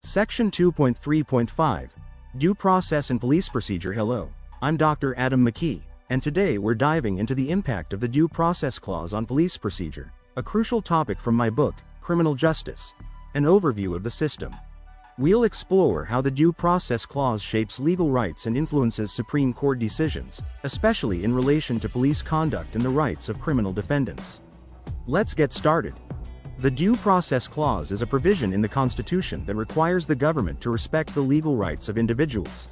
Section 2.3.5 Due Process and Police Procedure. Hello, I'm Dr. Adam McKee, and today we're diving into the impact of the Due Process Clause on police procedure, a crucial topic from my book, Criminal Justice, an overview of the system. We'll explore how the Due Process Clause shapes legal rights and influences Supreme Court decisions, especially in relation to police conduct and the rights of criminal defendants. Let's get started. The Due Process Clause is a provision in the Constitution that requires the government to respect the legal rights of individuals.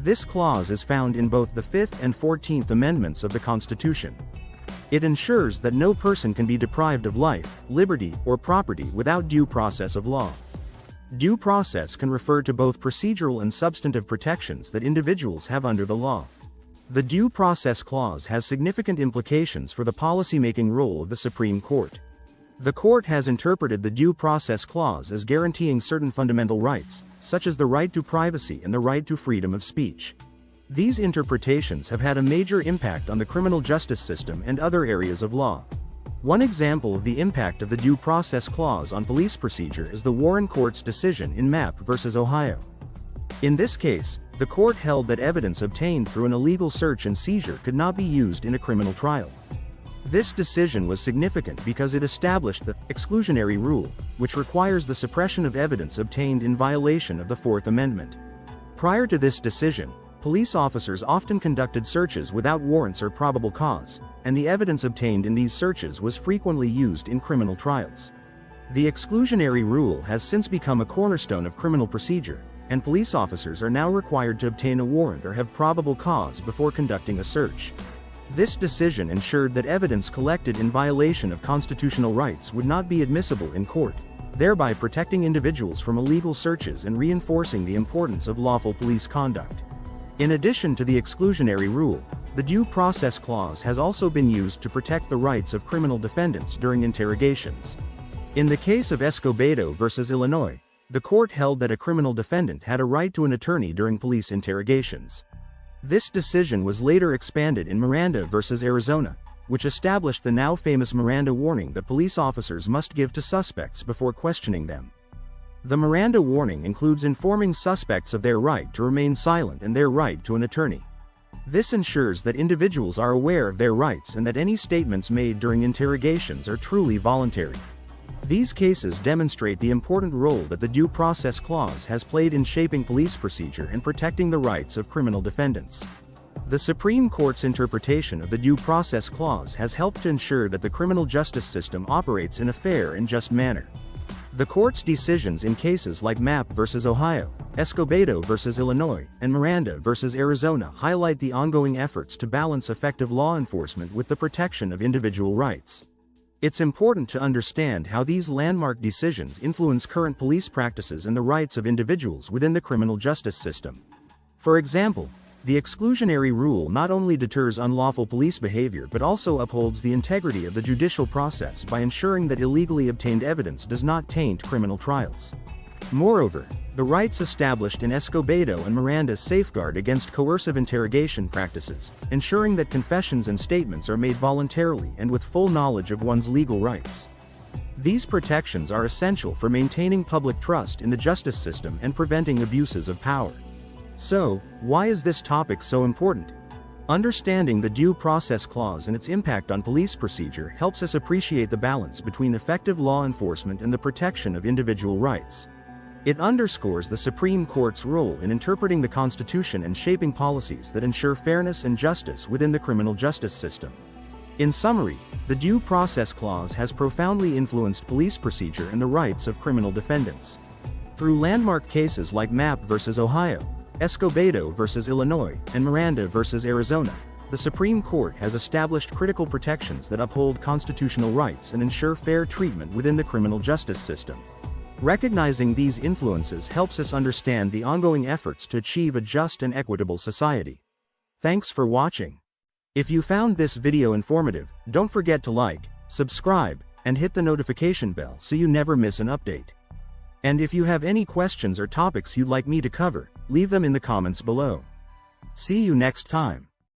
This clause is found in both the 5th and 14th Amendments of the Constitution. It ensures that no person can be deprived of life, liberty, or property without due process of law. Due process can refer to both procedural and substantive protections that individuals have under the law. The Due Process Clause has significant implications for the policymaking role of the Supreme Court. The court has interpreted the Due Process Clause as guaranteeing certain fundamental rights, such as the right to privacy and the right to freedom of speech. These interpretations have had a major impact on the criminal justice system and other areas of law. One example of the impact of the Due Process Clause on police procedure is the Warren Court's decision in Mapp v. Ohio. In this case, the court held that evidence obtained through an illegal search and seizure could not be used in a criminal trial. This decision was significant because it established the exclusionary rule, which requires the suppression of evidence obtained in violation of the Fourth Amendment. Prior to this decision, police officers often conducted searches without warrants or probable cause, and the evidence obtained in these searches was frequently used in criminal trials. The exclusionary rule has since become a cornerstone of criminal procedure, and police officers are now required to obtain a warrant or have probable cause before conducting a search. This decision ensured that evidence collected in violation of constitutional rights would not be admissible in court, thereby protecting individuals from illegal searches and reinforcing the importance of lawful police conduct. In addition to the exclusionary rule, the Due Process Clause has also been used to protect the rights of criminal defendants during interrogations. In the case of Escobedo v. Illinois, the court held that a criminal defendant had a right to an attorney during police interrogations. This decision was later expanded in Miranda v. Arizona, which established the now famous Miranda warning that police officers must give to suspects before questioning them. The Miranda warning includes informing suspects of their right to remain silent and their right to an attorney. This ensures that individuals are aware of their rights and that any statements made during interrogations are truly voluntary. These cases demonstrate the important role that the Due Process Clause has played in shaping police procedure and protecting the rights of criminal defendants. The Supreme Court's interpretation of the Due Process Clause has helped to ensure that the criminal justice system operates in a fair and just manner. The court's decisions in cases like Mapp v. Ohio, Escobedo v. Illinois, and Miranda v. Arizona highlight the ongoing efforts to balance effective law enforcement with the protection of individual rights. It's important to understand how these landmark decisions influence current police practices and the rights of individuals within the criminal justice system. For example, the exclusionary rule not only deters unlawful police behavior but also upholds the integrity of the judicial process by ensuring that illegally obtained evidence does not taint criminal trials. Moreover, the rights established in Escobedo and Miranda safeguard against coercive interrogation practices, ensuring that confessions and statements are made voluntarily and with full knowledge of one's legal rights. These protections are essential for maintaining public trust in the justice system and preventing abuses of power. So, why is this topic so important? Understanding the Due Process Clause and its impact on police procedure helps us appreciate the balance between effective law enforcement and the protection of individual rights. It underscores the Supreme Court's role in interpreting the Constitution and shaping policies that ensure fairness and justice within the criminal justice system. In summary, the Due Process Clause has profoundly influenced police procedure and the rights of criminal defendants. Through landmark cases like Mapp v. Ohio, Escobedo v. Illinois, and Miranda v. Arizona, the Supreme Court has established critical protections that uphold constitutional rights and ensure fair treatment within the criminal justice system. Recognizing these influences helps us understand the ongoing efforts to achieve a just and equitable society. Thanks for watching. If you found this video informative, don't forget to like, subscribe, and hit the notification bell so you never miss an update. And if you have any questions or topics you'd like me to cover, leave them in the comments below. See you next time.